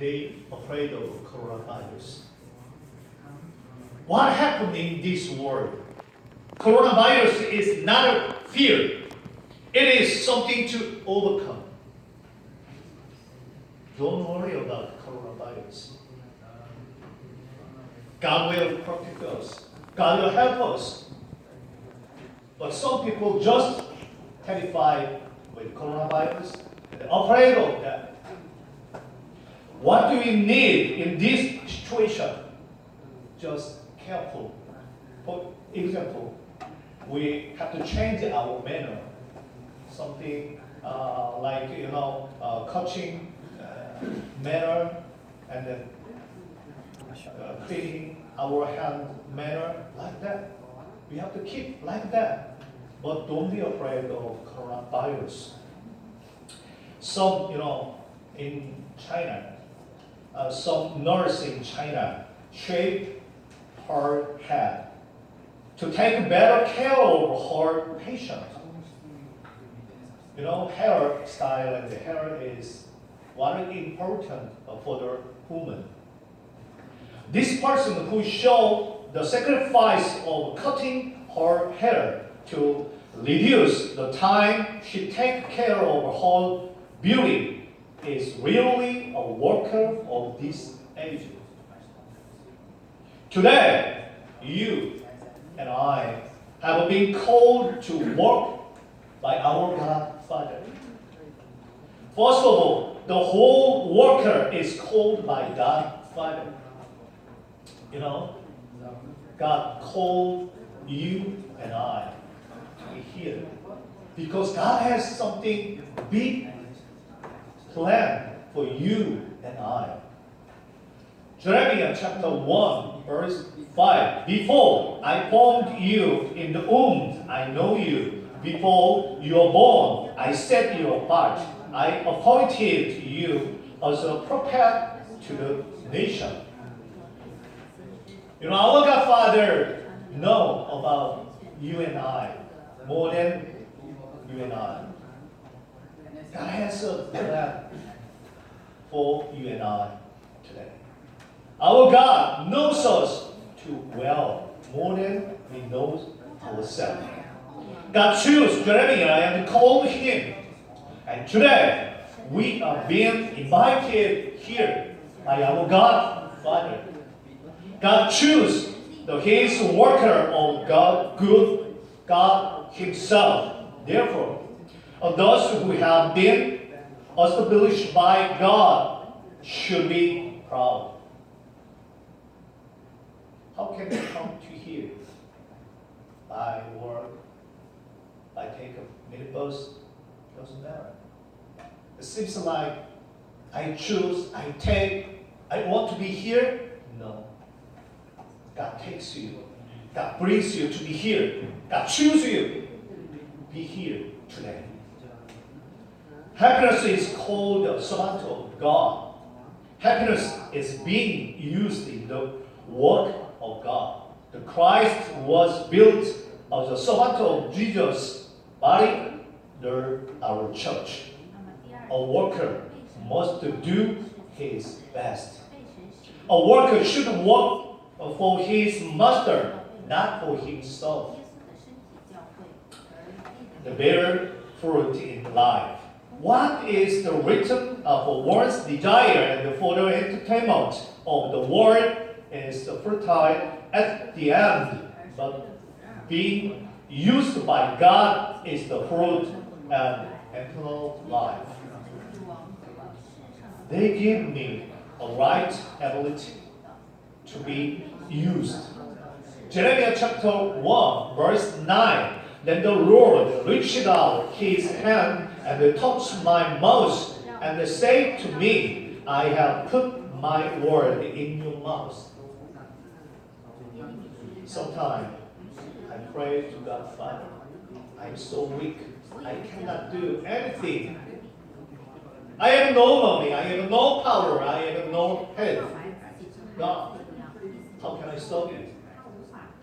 they afraid of coronavirus. What happened in this world? Coronavirus is not a fear. It is something to overcome. Don't worry about coronavirus. God will protect us. God will help us. But some people just terrified with coronavirus and afraid of that. What do we need in this situation? Just careful. For example, we have to change our manner. Something like touching manner and then cleaning our hand manner like that. We have to keep like that. But don't be afraid of coronavirus. Some, in China, some nurse in China shaved her head to take better care of her patient. Hairstyle and the hair is very important for the woman. This person who showed the sacrifice of cutting her hair to reduce the time she takes care of her beauty is really a worker of this age. Today, you and I have been called to work by our God Father. First of all, the whole worker is called by God Father. God called you and I to be here because God has something big planned for you and I. Jeremiah chapter 1, verse 5. Before I formed you in the womb, I know you. Before you were born, I set you apart. I appointed you as a prophet to the nation. Our God Father knows about you and I more than you and I. God has a plan for you and I today. Our God knows us too well, more than we know ourselves. God chose Jeremiah and called him. And today, we are being invited here by our God Father. God chose his worker of God, good God himself. Therefore, those who have been established by God should be proud. How can we come to here? By work, by take a minibus, doesn't matter. It seems like I choose, I want to be here. No. God takes you. God brings you to be here. God chooses you to be here today. Happiness is called the servant of God. Happiness is being used in the work of God. The Christ was built as a servant of Jesus' body, our church. A worker must do his best. A worker should work for his master, not for himself. The better fruit in life. What is the reason for one's desire and for the entertainment of the world is fertile at the end, but being used by God is the fruit and eternal life. They give me a right ability to be used. Jeremiah chapter 1, verse 9. Then the Lord reached out his hand and touched my mouth and said to me, I have put my word in your mouth. Sometimes I pray to God, Father, I'm so weak. I cannot do anything. I have no money. I have no power. I have no health. God, how can I serve you?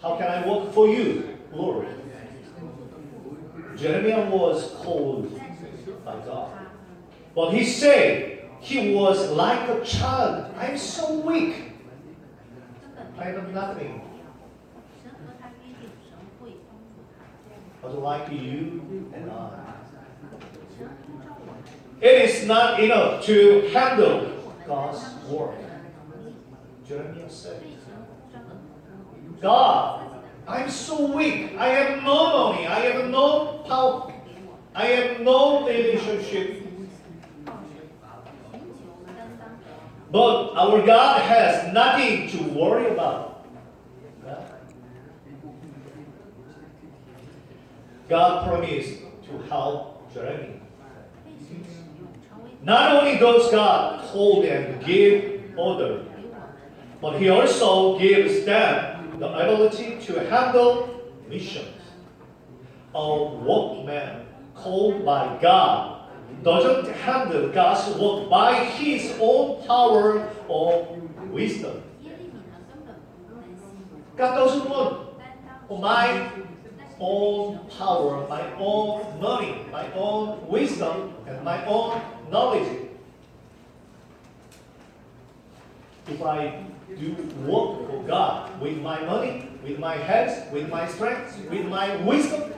How can I work for you, Lord? Jeremiah was called by God. But he said, he was like a child. I'm so weak. I am nothing. But like you and I. It is not enough to handle God's work. Jeremiah said, God, I'm so weak. I have no money. I have no power. I have no relationship. But our God has nothing to worry about. God promised to help Jeremiah. Not only does God hold and give order, but He also gives them the ability to handle missions. A workman called by God doesn't handle God's work by his own power or wisdom. God doesn't want my own power, my own money, my own wisdom, and my own knowledge. If I do work for God with my money, with my head, with my strength, with my wisdom,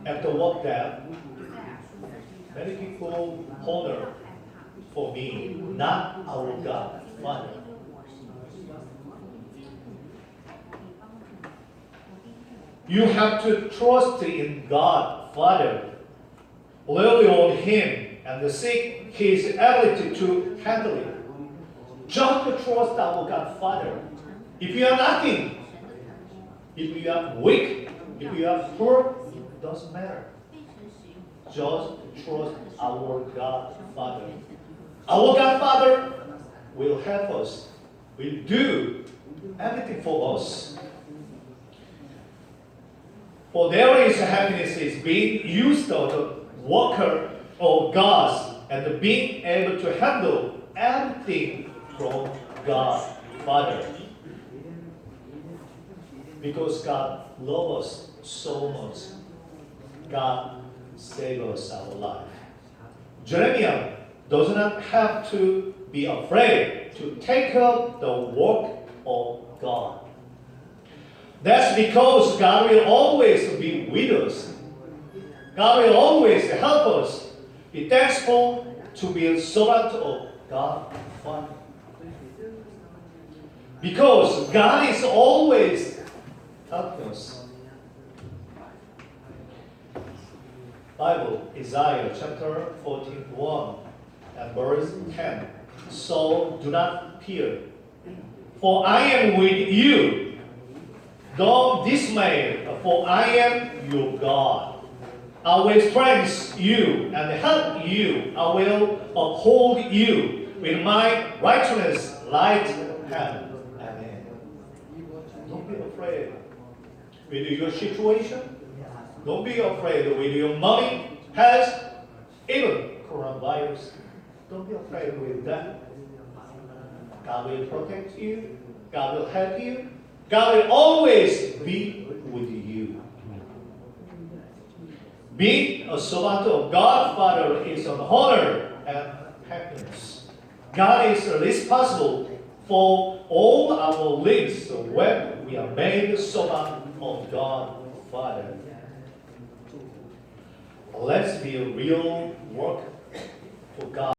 after work that, many people honor for me, not our God, Father. You have to trust in God, Father. Rely on Him and seek His ability to handle it. Just trust our God, Father. If you are nothing, if you are weak, if you are poor, it doesn't matter. Just trust our God, Father. Our God, Father will help us, will do everything for us. For there is happiness is being used of the worker of God and being able to handle everything from God, Father. Because God loves us so much, God saved us our life. Jeremiah does not have to be afraid to take up the work of God. That's because God will always be with us. God will always help us. Be thankful to be a servant of God, Father. Because God is always helping us. Bible, Isaiah chapter 14:1 and verse 10. So do not fear, for I am with you. Don't dismay, for I am your God. I will strengthen you and help you. I will uphold you with my righteousness right hand. Amen. Don't be afraid with your situation. Don't be afraid with your money, health, even coronavirus. Don't be afraid with that. God will protect you. God will help you. God will always be with you. Being a servant of God, Father, is an honor and happiness. God is responsible for all our lives when we are made servant of God, Father. Let's be a real worker for God.